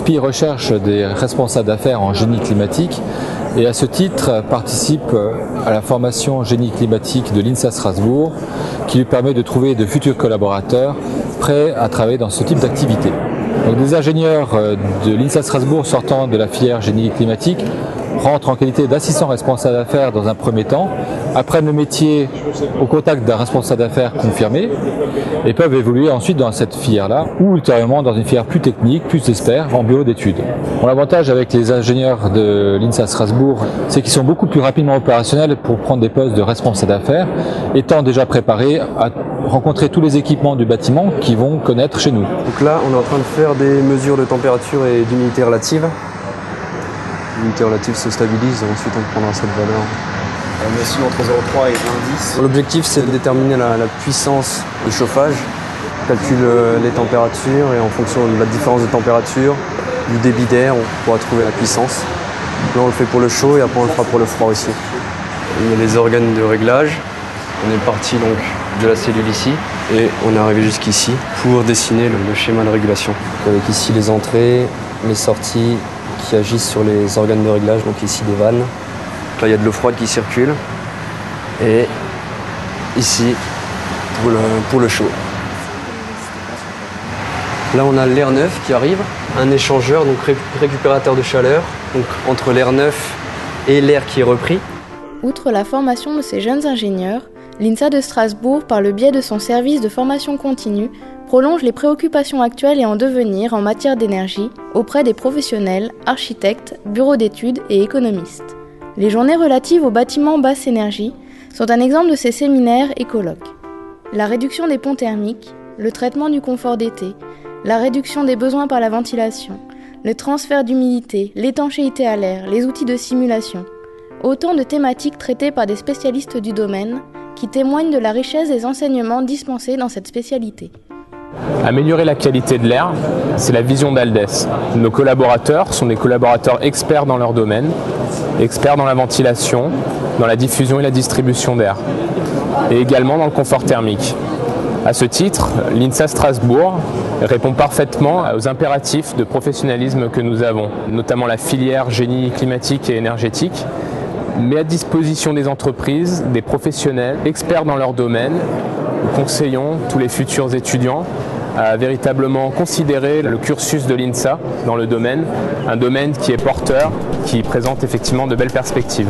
l'INSPI recherche des responsables d'affaires en génie climatique et à ce titre participe à la formation génie climatique de l'INSA Strasbourg qui lui permet de trouver de futurs collaborateurs prêts à travailler dans ce type d'activité. Donc des ingénieurs de l'INSA Strasbourg sortant de la filière génie climatique rentrent en qualité d'assistants responsables d'affaires dans un premier temps, apprennent le métier au contact d'un responsable d'affaires confirmé et peuvent évoluer ensuite dans cette filière-là ou ultérieurement dans une filière plus technique, plus expert en bureau d'études. Bon, l'avantage avec les ingénieurs de l'INSA Strasbourg, c'est qu'ils sont beaucoup plus rapidement opérationnels pour prendre des postes de responsables d'affaires, étant déjà préparés à rencontrer tous les équipements du bâtiment qu'ils vont connaître chez nous. Donc là, on est en train de faire des mesures de température et d'humidité relative. L'humidité relative se stabilise, ensuite on prendra cette valeur. On oscille entre 0,3 et 1,10. L'objectif, c'est de déterminer la puissance de chauffage. On calcule les températures et en fonction de la différence de température, du débit d'air, on pourra trouver la puissance. Donc là, on le fait pour le chaud et après on le fera pour le froid aussi. Il y a les organes de réglage. On est parti donc de la cellule ici et on est arrivé jusqu'ici pour dessiner le schéma de régulation. Donc avec ici les entrées, les sorties qui agissent sur les organes de réglage, donc ici des vannes. Là il y a de l'eau froide qui circule et ici pour le chaud. Là on a l'air neuf qui arrive, un échangeur, donc récupérateur de chaleur, donc entre l'air neuf et l'air qui est repris. Outre la formation de ces jeunes ingénieurs, l'INSA de Strasbourg, par le biais de son service de formation continue, prolonge les préoccupations actuelles et en devenir en matière d'énergie auprès des professionnels, architectes, bureaux d'études et économistes. Les journées relatives aux bâtiments basse énergie sont un exemple de ces séminaires et colloques. La réduction des ponts thermiques, le traitement du confort d'été, la réduction des besoins par la ventilation, le transfert d'humidité, l'étanchéité à l'air, les outils de simulation. Autant de thématiques traitées par des spécialistes du domaine qui témoignent de la richesse des enseignements dispensés dans cette spécialité. Améliorer la qualité de l'air, c'est la vision d'Aldès. Nos collaborateurs sont des collaborateurs experts dans leur domaine, experts dans la ventilation, dans la diffusion et la distribution d'air, et également dans le confort thermique. À ce titre, l'INSA Strasbourg répond parfaitement aux impératifs de professionnalisme que nous avons, notamment la filière génie climatique et énergétique, met à disposition des entreprises, des professionnels, experts dans leur domaine. Nous conseillons tous les futurs étudiants à véritablement considérer le cursus de l'INSA dans le domaine, un domaine qui est porteur, qui présente effectivement de belles perspectives.